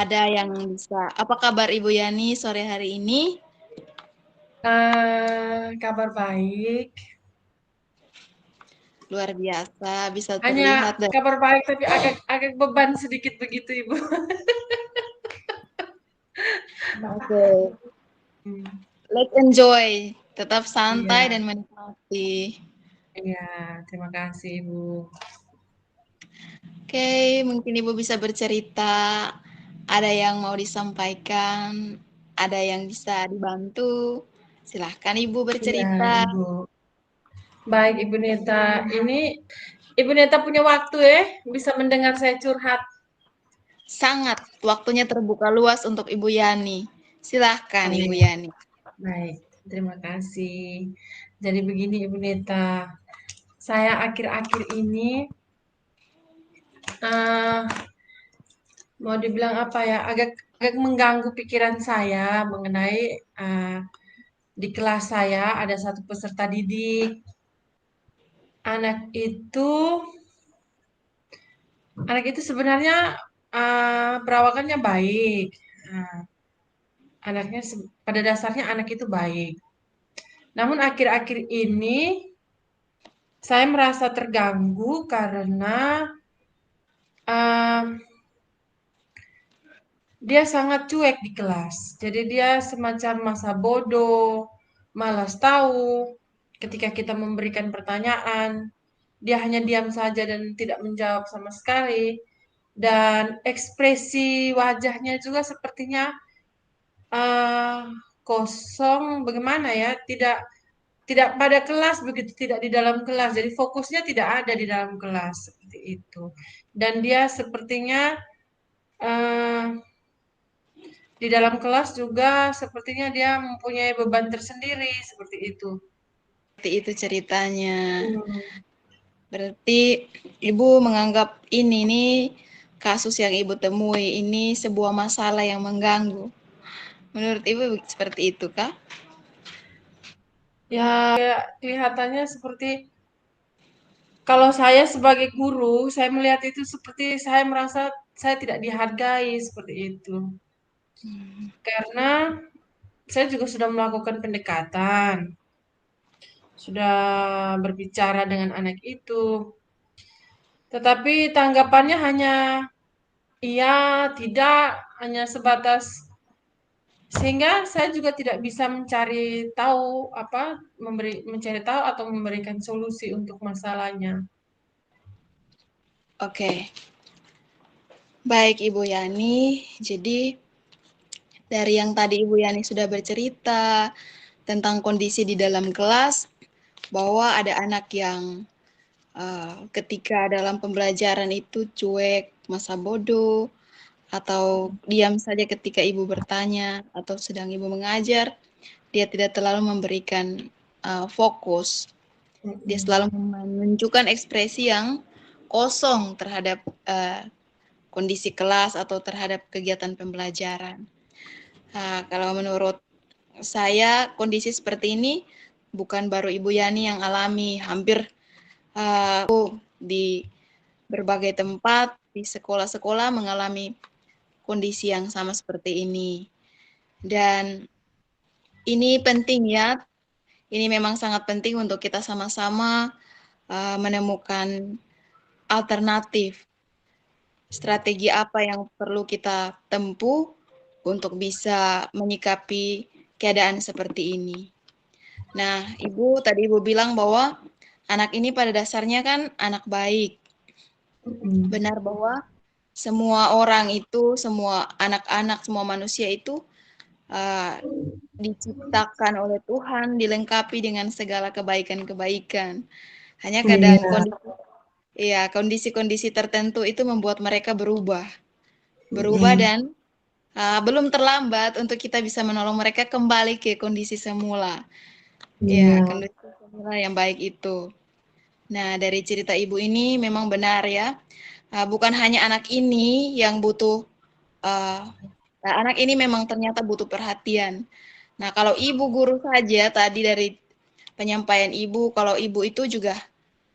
ada yang bisa. Apa kabar Ibu Yani sore hari ini? Kabar baik. Luar biasa, bisa Hanya terlihat dari. kabar baik tapi agak agak beban sedikit begitu, Ibu. Oke, Hmm, let's enjoy. Tetap santai iya, dan menikmati. iya, terima kasih, Ibu. Oke, mungkin Ibu bisa bercerita. Ada yang mau disampaikan, ada yang bisa dibantu. Silahkan Ibu Iya, bercerita. Ibu. Baik, Ibu Neta. Ini Ibu Neta punya waktu ya, bisa mendengar saya curhat. Sangat waktunya terbuka luas untuk Ibu Yani. Silahkan Oh Ibu iya, Yani. baik. Terima kasih. Jadi begini, Ibu Neta. Saya akhir-akhir ini eh, mau dibilang apa ya, agak agak mengganggu pikiran saya mengenai eh, di kelas saya ada satu peserta didik. Anak itu anak itu sebenarnya perawakannya baik. Nah, anaknya pada dasarnya anak itu baik. Namun akhir-akhir ini saya merasa terganggu karena eh, dia sangat cuek di kelas. Jadi dia semacam masa bodoh, malas tahu. Ketika kita memberikan pertanyaan, dia hanya diam saja dan tidak menjawab sama sekali. Dan ekspresi wajahnya juga sepertinya eh, kosong. Bagaimana ya? Tidak tidak pada kelas begitu, tidak di dalam kelas. Jadi fokusnya tidak ada di dalam kelas seperti itu. Dan dia sepertinya eh, di dalam kelas juga sepertinya dia mempunyai beban tersendiri seperti itu. Seperti itu ceritanya. Hmm. Berarti Ibu menganggap ini nih kasus yang Ibu temui ini sebuah masalah yang mengganggu. Menurut Ibu seperti itu kah? Ya, kayak kelihatannya seperti kalau saya sebagai guru, saya melihat itu seperti saya merasa saya tidak dihargai seperti itu. Karena saya juga sudah melakukan pendekatan, sudah berbicara dengan anak itu, tetapi tanggapannya hanya iya, tidak, hanya sebatas sehingga saya juga tidak bisa mencari tahu apa mencari tahu atau memberikan solusi untuk masalahnya. Oke, baik Ibu Yani. Jadi dari yang tadi Ibu Yani sudah bercerita tentang kondisi di dalam kelas, bahwa ada anak yang ketika dalam pembelajaran itu cuek, masa bodoh, atau diam saja ketika Ibu bertanya, atau sedang Ibu mengajar, dia tidak terlalu memberikan fokus. Dia Mhm. selalu menunjukkan ekspresi yang kosong terhadap kondisi kelas atau terhadap kegiatan pembelajaran. Kalau menurut saya kondisi seperti ini bukan baru Ibu Yani yang alami, hampir di berbagai tempat di sekolah-sekolah mengalami kondisi yang sama seperti ini. Dan ini penting ya, ini memang sangat penting untuk kita sama-sama menemukan alternatif strategi apa yang perlu kita tempuh untuk bisa menyikapi keadaan seperti ini. Nah, Ibu bilang bahwa anak ini pada dasarnya kan anak baik. Mhm. Benar bahwa semua orang itu, semua anak-anak, semua manusia itu uh, diciptakan oleh Tuhan, dilengkapi dengan segala kebaikan-kebaikan. Hanya kadang Iya. kondisi-kondisi tertentu itu membuat mereka berubah. Berubah Mhm. dan belum terlambat untuk kita bisa menolong mereka kembali ke kondisi semula. Ya, Iya. kondisi semula yang baik itu. Nah, dari cerita Ibu ini memang benar ya. Bukan hanya anak ini yang butuh, uh, anak ini memang ternyata butuh perhatian. Nah, kalau Ibu guru saja tadi dari penyampaian Ibu, kalau Ibu itu juga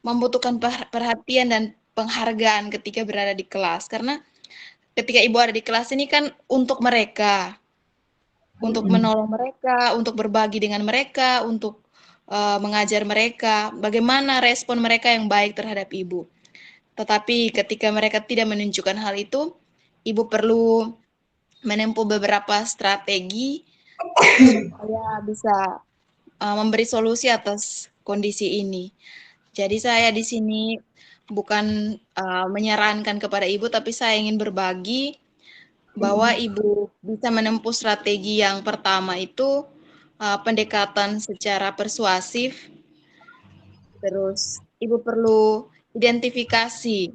membutuhkan perhatian dan penghargaan ketika berada di kelas. Karena ketika ibu ada di kelas ini kan untuk mereka, untuk menolong mereka, untuk berbagi dengan mereka, untuk mengajar mereka, bagaimana respon mereka yang baik terhadap ibu. Tetapi ketika mereka tidak menunjukkan hal itu, ibu perlu menempuh beberapa strategi supaya bisa memberi solusi atas kondisi ini. Jadi saya di sini bukan menyarankan kepada ibu, tapi saya ingin berbagi bahwa ibu bisa menempuh strategi yang pertama itu pendekatan secara persuasif. Terus ibu perlu identifikasi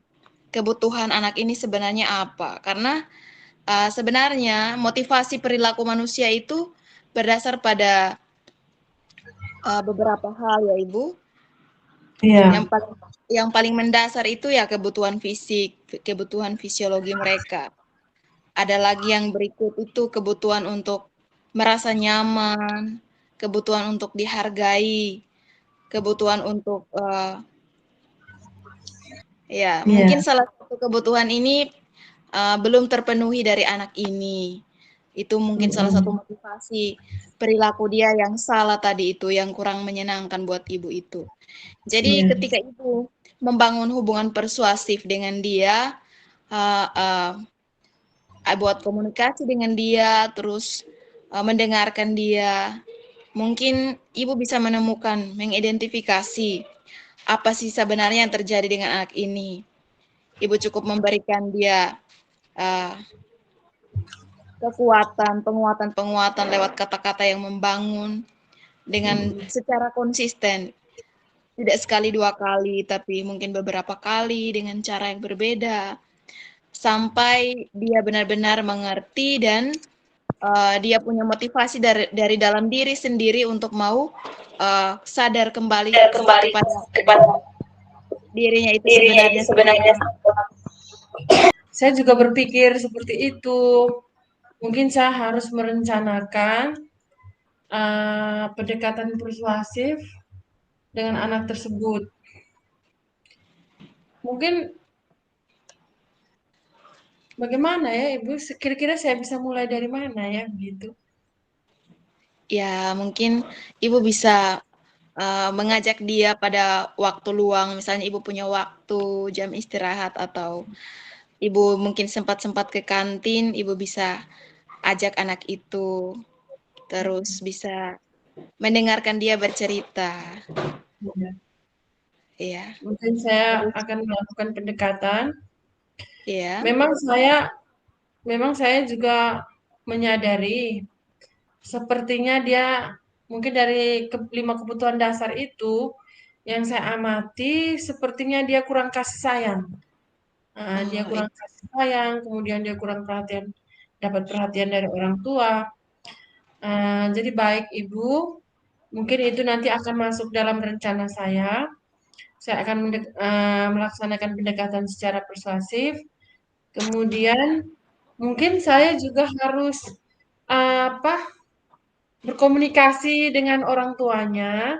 kebutuhan anak ini sebenarnya apa. Karena sebenarnya motivasi perilaku manusia itu berdasar pada beberapa hal ya Ibu. Iya, Yang paling mendasar itu ya kebutuhan fisik, kebutuhan fisiologi mereka. Ada lagi yang berikut itu kebutuhan untuk merasa nyaman, kebutuhan untuk dihargai, kebutuhan untuk ya iya, mungkin salah satu kebutuhan ini belum terpenuhi dari anak ini. Itu mungkin salah satu motivasi perilaku dia yang salah tadi itu, yang kurang menyenangkan buat ibu itu. Jadi iya, ketika ibu membangun hubungan persuasif dengan dia, uh, uh, buat komunikasi dengan dia, terus mendengarkan dia, mungkin ibu bisa menemukan, mengidentifikasi apa sih sebenarnya yang terjadi dengan anak ini. Ibu cukup memberikan dia uh, kekuatan, penguatan lewat kata-kata yang membangun dengan secara konsisten. Tidak sekali dua kali, tapi mungkin beberapa kali dengan cara yang berbeda. Sampai dia benar-benar mengerti dan dia punya motivasi dari dalam diri sendiri untuk mau sadar kembali kepada dirinya itu sebenarnya seorang. saya juga berpikir seperti itu. Mungkin saya harus merencanakan pendekatan persuasif dengan anak tersebut. Mungkin bagaimana ya, Ibu? Kira-kira saya bisa mulai dari mana ya, begitu? Ya, mungkin ibu bisa mengajak dia pada waktu luang, misalnya ibu punya waktu jam istirahat atau ibu mungkin sempat-sempat ke kantin, ibu bisa ajak anak itu, terus bisa mendengarkan dia bercerita. Ya. Iya, Mungkin saya terus akan melakukan pendekatan. iya, Memang saya juga menyadari sepertinya dia mungkin dari 5 kebutuhan dasar itu yang saya amati sepertinya dia kurang kasih sayang. Dia oh, kurang kasih sayang, kemudian dia kurang dapat perhatian dari orang tua. Jadi baik Ibu, mungkin itu nanti akan masuk dalam rencana saya. Saya akan melaksanakan pendekatan secara persuasif. Kemudian mungkin saya juga harus apa berkomunikasi dengan orang tuanya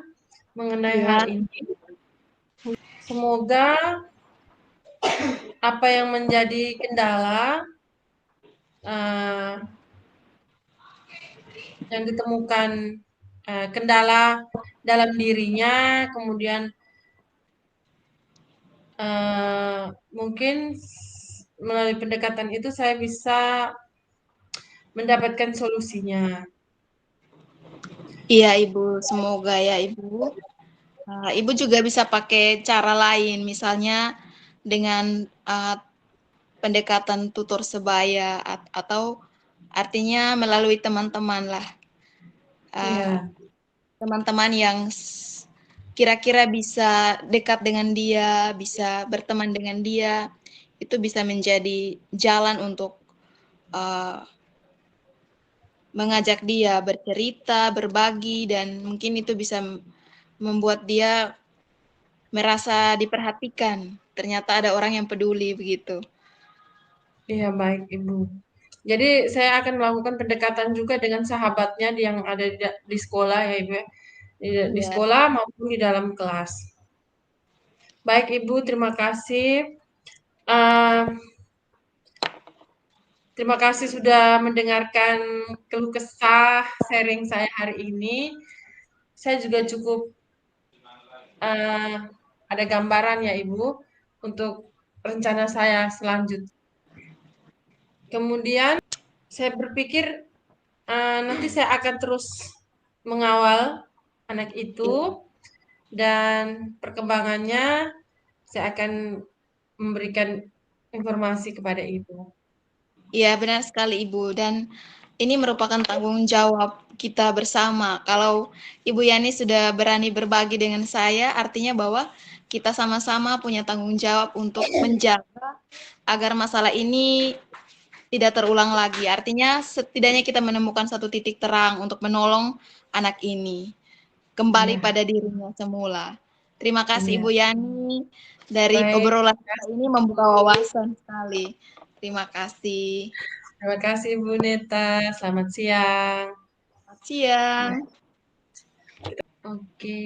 mengenai hal iya, ini. Semoga apa yang menjadi kendala uh, yang ditemukan kendala dalam dirinya, kemudian mungkin melalui pendekatan itu saya bisa mendapatkan solusinya. iya Ibu, semoga ya Ibu. Ibu juga bisa pakai cara lain, misalnya dengan pendekatan tutor sebaya atau artinya melalui teman-teman lah. Uh, Iya, Teman-teman yang kira-kira bisa dekat dengan dia, bisa berteman dengan dia, itu bisa menjadi jalan untuk uh, mengajak dia bercerita, berbagi, dan mungkin itu bisa membuat dia merasa diperhatikan. Ternyata ada orang yang peduli begitu. iya baik Ibu. Jadi saya akan melakukan pendekatan juga dengan sahabatnya yang ada di sekolah ya Ibu ya. Di Iya, sekolah maupun di dalam kelas. Baik Ibu, terima kasih. Uh, Terima kasih sudah mendengarkan keluh kesah sharing saya hari ini. Saya juga cukup ada gambaran ya Ibu untuk rencana saya selanjutnya. Kemudian saya berpikir nanti saya akan terus mengawal anak itu dan perkembangannya saya akan memberikan informasi kepada Ibu. Iya, benar sekali Ibu. Dan ini merupakan tanggung jawab kita bersama. Kalau Ibu Yani sudah berani berbagi dengan saya, artinya bahwa kita sama-sama punya tanggung jawab untuk menjaga agar masalah ini tidak terulang lagi. Artinya setidaknya kita menemukan satu titik terang untuk menolong anak ini kembali Iya, pada dirinya semula. Terima kasih iya. Ibu Yani, dari Baik, obrolan kita ini membuka wawasan sekali. Terima kasih. terima kasih Bu Neta. Selamat siang. Selamat siang. Oke.